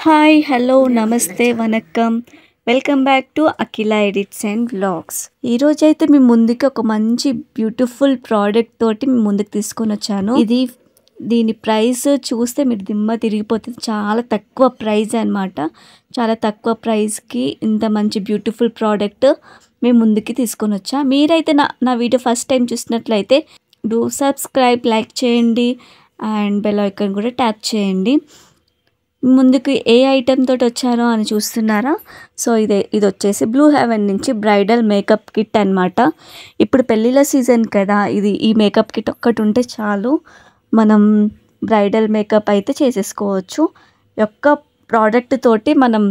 Hi hello నమస్తే vanakkam welcome back to Akhila edits and vlogs. ఈరోజైతే మీ ముందుకి ఒక మంచి బ్యూటిఫుల్ ప్రోడక్ట్ తోటి మీ ముందుకు తీసుకొని వచ్చాను. దీని ప్రైస్ చూస్తే మీరు దిమ్మ తిరిగిపోతుంది. చాలా తక్కువ ప్రైస్ అన్నమాట. చాలా తక్కువ ప్రైస్కి ఇంత మంచి బ్యూటిఫుల్ ప్రోడక్ట్ మీ ముందుకి తీసుకొని వచ్చా. మీరైతే నా వీడియో ఫస్ట్ టైం చూసినట్లయితే డూ సబ్స్క్రైబ్, లైక్ చేయండి అండ్ బెల్ ఐకాన్ కూడా ట్యాప్ చేయండి. ముందుకు ఏ ఐటెం తోటి వచ్చారో అని చూస్తున్నారా? సో ఇది వచ్చేసి బ్లూ హెవెన్ నుంచి బ్రైడల్ మేకప్ కిట్ అన్నమాట. ఇప్పుడు పెళ్ళిళ్ళ సీజన్ కదా, ఈ మేకప్ కిట్ ఒక్కటి ఉంటే చాలు, మనం బ్రైడల్ మేకప్ అయితే చేసేసుకోవచ్చు. యొక్క ప్రోడక్ట్ తోటి మనం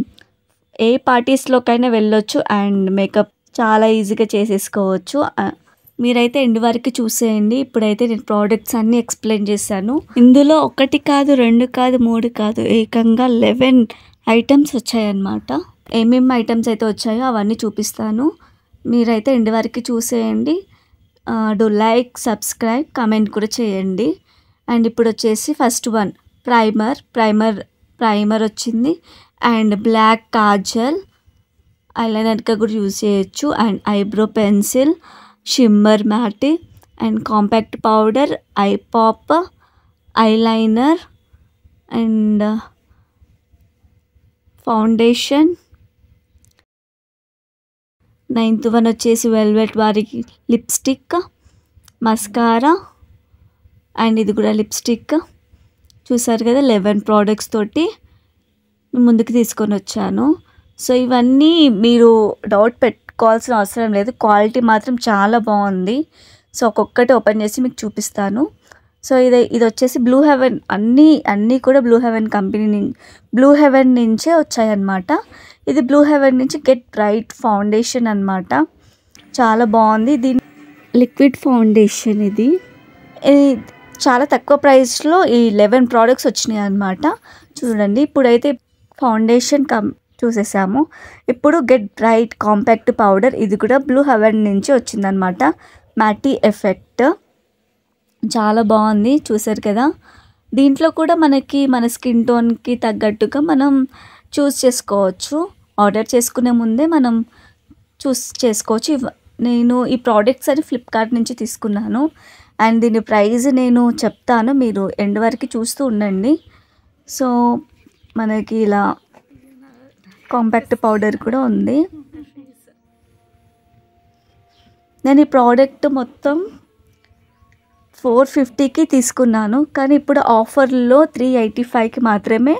ఏ పార్టీస్లోకైనా వెళ్ళొచ్చు అండ్ మేకప్ చాలా ఈజీగా చేసేసుకోవచ్చు. మీరైతే ఎండ్ వరకు చూసేయండి. ఇప్పుడైతే నేను ప్రోడక్ట్స్ అన్నీ ఎక్స్ప్లెయిన్ చేశాను. ఇందులో 1 కాదు, 2 కాదు, 3 కాదు, ఏకంగా 11 ఐటమ్స్ వచ్చాయన్నమాట. ఏమేమి ఐటమ్స్ అయితే వచ్చాయో అవన్నీ చూపిస్తాను. మీరైతే ఎండ్ వరకు చూసేయండి. డూ లైక్, సబ్స్క్రైబ్, కామెంట్ కూడా చేయండి. అండ్ ఇప్పుడు వచ్చేసి ఫస్ట్ వన్ ప్రైమర్ వచ్చింది. అండ్ బ్లాక్ కాజల్, ఐలైనర్గా కూడా యూజ్ చేయొచ్చు. And eyebrow pencil, shimmer matte and compact powder, eye pop, eyeliner and foundation. 9th one వచ్చేసి వెల్వెట్ వారికి లిప్స్టిక్, మస్కారా అండ్ ఇది కూడా లిప్స్టిక్. చూసారు కదా, 11 ప్రోడక్ట్స్ తోటి ముందుకు తీసుకొని వచ్చాను. సో ఇవన్నీ మీరు డౌట్ పెట్టుకోవాల్సిన అవసరం లేదు, క్వాలిటీ మాత్రం చాలా బాగుంది. సో ఒక్కొక్కటి ఓపెన్ చేసి మీకు చూపిస్తాను. సో ఇది వచ్చేసి బ్లూ హెవెన్, అన్నీ కూడా బ్లూ హెవెన్ నుంచే వచ్చాయన్నమాట. ఇది బ్లూ హెవెన్ నుంచి గెట్ బ్రైట్ ఫౌండేషన్ అన్నమాట. చాలా బాగుంది. దీని లిక్విడ్ ఫౌండేషన్ ఇది చాలా తక్కువ ప్రైస్లో ఈ 11 ప్రోడక్ట్స్ వచ్చినాయి అన్నమాట. చూడండి, ఇప్పుడైతే ఫౌండేషన్ చూసేసాము. ఇప్పుడు గెట్ బ్రైట్ కాంపాక్ట్ పౌడర్, ఇది కూడా బ్లూ హెవెన్ నుంచి వచ్చిందనమాట. మ్యాటీ ఎఫెక్ట్ చాలా బాగుంది. చూసారు కదా, దీంట్లో కూడా మనకి మన స్కిన్ టోన్కి తగ్గట్టుగా మనం చూస్ చేసుకోవచ్చు. ఆర్డర్ చేసుకునే ముందే మనం చూస్ చేసుకోవచ్చు. నేను ఈ ప్రోడక్ట్స్ అని ఫ్లిప్కార్ట్ నుంచి తీసుకున్నాను. అండ్ దీని ప్రైస్ నేను చెప్తాను, మీరు ఎండ్ వరకు చూస్తూ ఉండండి. సో మనకి ఇలా కాంపాక్ట్ పౌడర్ కూడా ఉంది. నేను ఈ ప్రోడక్ట్ మొత్తం 450కి తీసుకున్నాను, కానీ ఇప్పుడు ఆఫర్లో 385కి మాత్రమే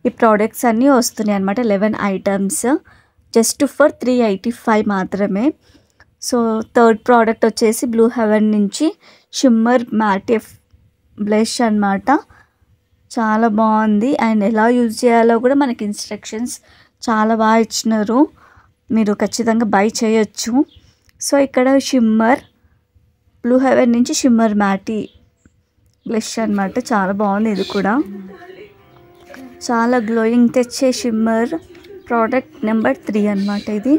ఈ ప్రోడక్ట్స్ అన్నీ వస్తున్నాయి అన్నమాట. 11 ఐటమ్స్ జస్ట్ ఫర్ 385 మాత్రమే. సో థర్డ్ ప్రోడక్ట్ వచ్చేసి బ్లూ హెవెన్ నుంచి షిమ్మర్ మ్యాట్ బ్లష్ అన్నమాట. చాలా బాగుంది. అండ్ ఎలా యూజ్ చేయాలో కూడా మనకి ఇన్స్ట్రక్షన్స్ చాలా బాగా ఇచ్చినారు, మీరు ఖచ్చితంగా బై చేయొచ్చు. సో ఇక్కడ బ్లూ హెవెన్ నుంచి షిమ్మర్ మ్యాటీ బ్లష్ అన్నమాట. చాలా బాగుంది. ఇది కూడా చాలా గ్లోయింగ్ తెచ్చే షిమ్మర్ ప్రోడక్ట్ నెంబర్ 3 అన్నమాట. ఇది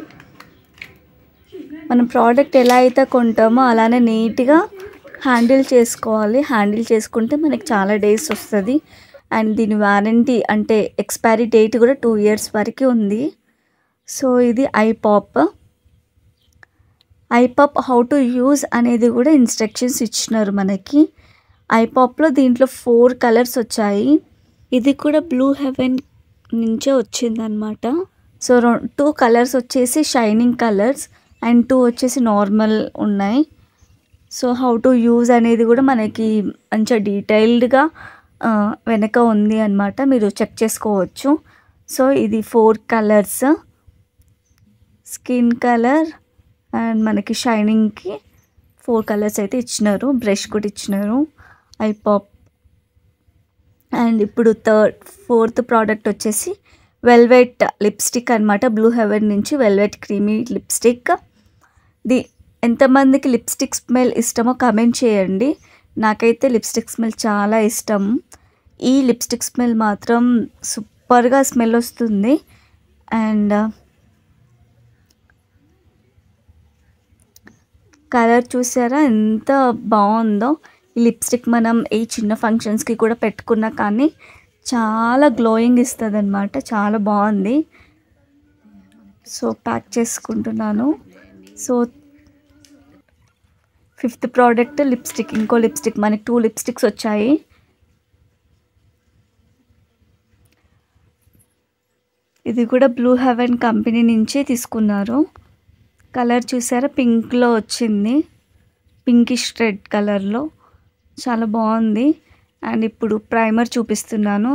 మనం ప్రోడక్ట్ ఎలా అయితే కొంటామో అలానే నీట్గా హ్యాండిల్ చేసుకోవాలి. హ్యాండిల్ చేసుకుంటే మనకి చాలా డేస్ వస్తుంది. అండ్ దీని వారంటీ అంటే ఎక్స్పైరీ డేట్ కూడా 2 years వరకు ఉంది. సో ఇది I pop how to use అనేది కూడా ఇన్స్ట్రక్షన్స్ ఇచ్చినారు మనకి. ఐ పాప్లో దీంట్లో 4 కలర్స్ వచ్చాయి. ఇది కూడా బ్లూ హెవెన్ నుంచే వచ్చిందనమాట. సో 2 కలర్స్ వచ్చేసి షైనింగ్ కలర్స్ అండ్ 2 వచ్చేసి నార్మల్ ఉన్నాయి. సో హౌ టు యూజ్ అనేది కూడా మనకి మంచిగా డీటెయిల్డ్గా వెనక ఉంది అన్నమాట, మీరు చెక్ చేసుకోవచ్చు. సో ఇది 4 కలర్స్, స్కిన్ కలర్ అండ్ మనకి షైనింగ్కి 4 కలర్స్ అయితే ఇచ్చినారు. బ్రష్ కూడా ఇచ్చినారు, ఐ పాప్. అండ్ ఇప్పుడు ఫోర్త్ ప్రోడక్ట్ వచ్చేసి వెల్వెట్ లిప్స్టిక్ అన్నమాట. బ్లూ హెవెన్ నుంచి వెల్వెట్ క్రీమీ లిప్స్టిక్. ఎంతమందికి లిప్స్టిక్ స్మెల్ ఇష్టమో కమెంట్ చేయండి. నాకైతే లిప్స్టిక్ స్మెల్ చాలా ఇష్టం. ఈ లిప్స్టిక్ స్మెల్ మాత్రం సూపర్గా స్మెల్ వస్తుంది. అండ్ కలర్ చూసారా ఎంత బాగుందో. ఈ లిప్స్టిక్ మనం ఏ చిన్న ఫంక్షన్స్కి కూడా పెట్టుకున్నా కానీ చాలా గ్లోయింగ్ ఇస్తుంది అనమాట, చాలా బాగుంది. సో ప్యాక్ చేసుకుంటున్నాను. సో 5th ప్రోడక్ట్ లిప్స్టిక్, ఇంకో లిప్స్టిక్, మనకి 2 లిప్స్టిక్స్ వచ్చాయి. ఇది కూడా బ్లూ హెవెన్ కంపెనీ నుంచి తీసుకున్నారు. కలర్ చూసారా, పింక్లో వచ్చింది, పింకిష్ రెడ్ కలర్లో, చాలా బాగుంది. అండ్ ఇప్పుడు ప్రైమర్ చూపిస్తున్నాను,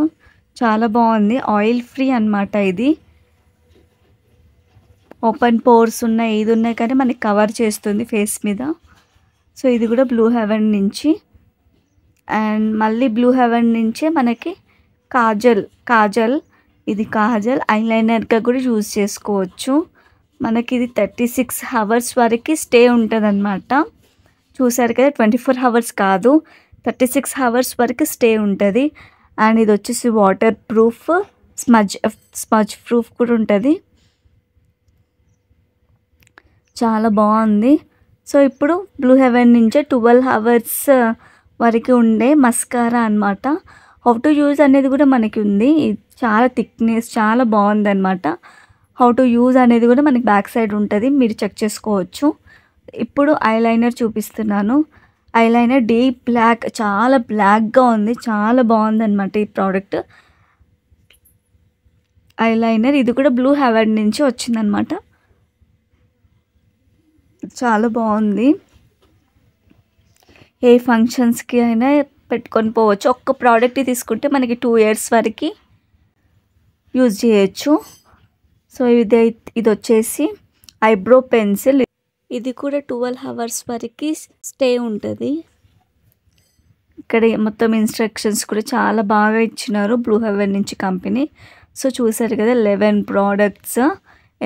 చాలా బాగుంది. ఆయిల్ ఫ్రీ అన్నమాట ఇది. ఓపెన్ పోర్స్ ఉన్నాయి, ఏది ఉన్నాయి కానీ మనకి కవర్ చేస్తుంది ఫేస్ మీద. సో ఇది కూడా బ్లూ హెవెన్ నుంచి. అండ్ మళ్ళీ బ్లూ హెవెన్ నుంచే మనకి కాజల్, ఇది కాజల్ ఐలైనర్గా కూడా యూజ్ చేసుకోవచ్చు. మనకి ఇది 36 hours వరకు స్టే ఉంటుంది అనమాట. చూసారు కదా, 24 hours కాదు, 36 hours వరకు స్టే ఉంటుంది. అండ్ ఇది వచ్చేసి వాటర్ ప్రూఫ్, స్మజ్ ప్రూఫ్ కూడా ఉంటుంది. చాలా బాగుంది. సో ఇప్పుడు బ్లూ హెవెన్ నుంచే 12 hours వరకు ఉండే మస్కారా అనమాట. హౌ టు యూజ్ అనేది కూడా మనకి ఉంది. చాలా థిక్నెస్, చాలా బాగుంది అనమాట. హౌ టు యూజ్ అనేది కూడా మనకి బ్యాక్ సైడ్ ఉంటుంది, మీరు చెక్ చేసుకోవచ్చు. ఇప్పుడు ఐలైనర్ చూపిస్తున్నాను. ఐలైనర్ డీప్ బ్లాక్, చాలా బ్లాక్గా ఉంది, చాలా బాగుంది అనమాట ఈ ప్రోడక్ట్. ఐలైనర్ ఇది కూడా బ్లూ హెవెన్ నుంచి వచ్చిందనమాట, చాలా బాగుంది. ఏ ఫంక్షన్స్కి అయినా పెట్టుకొని పోవచ్చు. ఒక్క ప్రోడక్ట్ తీసుకుంటే మనకి 2 years వరకు యూజ్ చేయొచ్చు. సో ఇది వచ్చేసి ఐబ్రో పెన్సిల్, ఇది కూడా 12 hours వరకు స్టే ఉంటుంది. ఇక్కడ మొత్తం ఇన్స్ట్రక్షన్స్ కూడా చాలా బాగా ఇచ్చినారు బ్లూ హెవెన్ నుంచి కంపెనీ. సో చూసారు కదా 11 products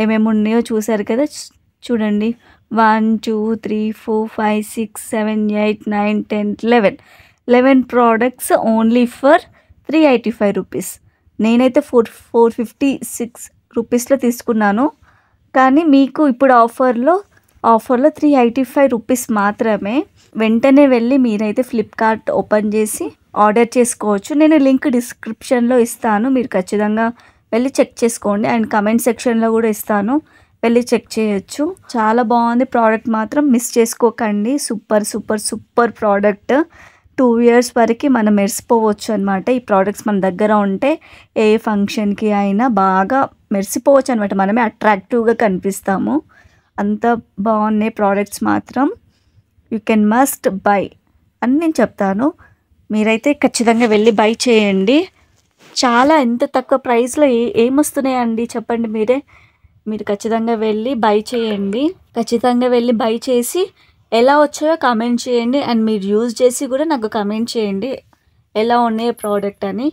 ఏమేమి ఉన్నాయో చూసారు కదా. చూడండి, 1 2 3 4 5 6 7 8 9 10 11 products ఓన్లీ ఫర్ 385 rupees. నేనైతే 456 రూపీస్లో తీసుకున్నాను, కానీ మీకు ఇప్పుడు ఆఫర్లో 385 rupees మాత్రమే. వెంటనే వెళ్ళి మీరైతే ఫ్లిప్కార్ట్ ఓపెన్ చేసి ఆర్డర్ చేసుకోవచ్చు. నేను లింక్ డిస్క్రిప్షన్లో ఇస్తాను, మీరు ఖచ్చితంగా వెళ్ళి చెక్ చేసుకోండి. అండ్ కమెంట్ సెక్షన్లో కూడా ఇస్తాను, వెళ్ళి చెక్ చేయొచ్చు. చాలా బాగుంది ప్రోడక్ట్, మాత్రం మిస్ చేసుకోకండి. Super product. 2 years వరకు మనం మెరిసిపోవచ్చు అనమాట. ఈ ప్రోడక్ట్స్ మన దగ్గర ఉంటే ఏ ఫంక్షన్కి అయినా బాగా మెరిసిపోవచ్చు అనమాట, మనమే అట్రాక్టివ్గా కనిపిస్తాము. అంత బాగున్నాయి ప్రోడక్ట్స్ మాత్రం. యూ కెన్ మస్ట్ బై అని నేను చెప్తాను. మీరైతే ఖచ్చితంగా వెళ్ళి బై చేయండి. చాలా ఎంత తక్కువ ప్రైస్లో ఏమొస్తున్నాయండి చెప్పండి మీరే. మీరు ఖచ్చితంగా వెళ్ళి బై చేయండి. ఖచ్చితంగా వెళ్ళి బై చేసి ఎలా వచ్చాయో కామెంట్ చేయండి. అండ్ మీరు యూజ్ చేసి కూడా నాకు కామెంట్ చేయండి ఎలా ఉన్నాయి ప్రోడక్ట్ అని.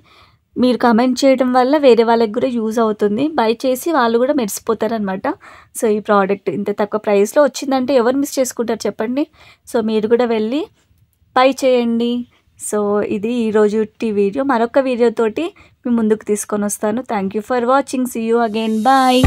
మీరు కామెంట్ చేయడం వల్ల వేరే వాళ్ళకి కూడా యూజ్ అవుతుంది, బై చేసి వాళ్ళు కూడా మెరిసిపోతారనమాట. సో ఈ ప్రోడక్ట్ ఇంత తక్కువ ప్రైస్లో వచ్చిందంటే ఎవరు మిస్ చేసుకుంటారు చెప్పండి. సో మీరు కూడా వెళ్ళి బై చేయండి. సో ఇది ఈరోజు వీడియో. మరొక వీడియోతోటి మీ ముందుకు తీసుకొని వస్తాను. Thank you for watching. See you again. Bye.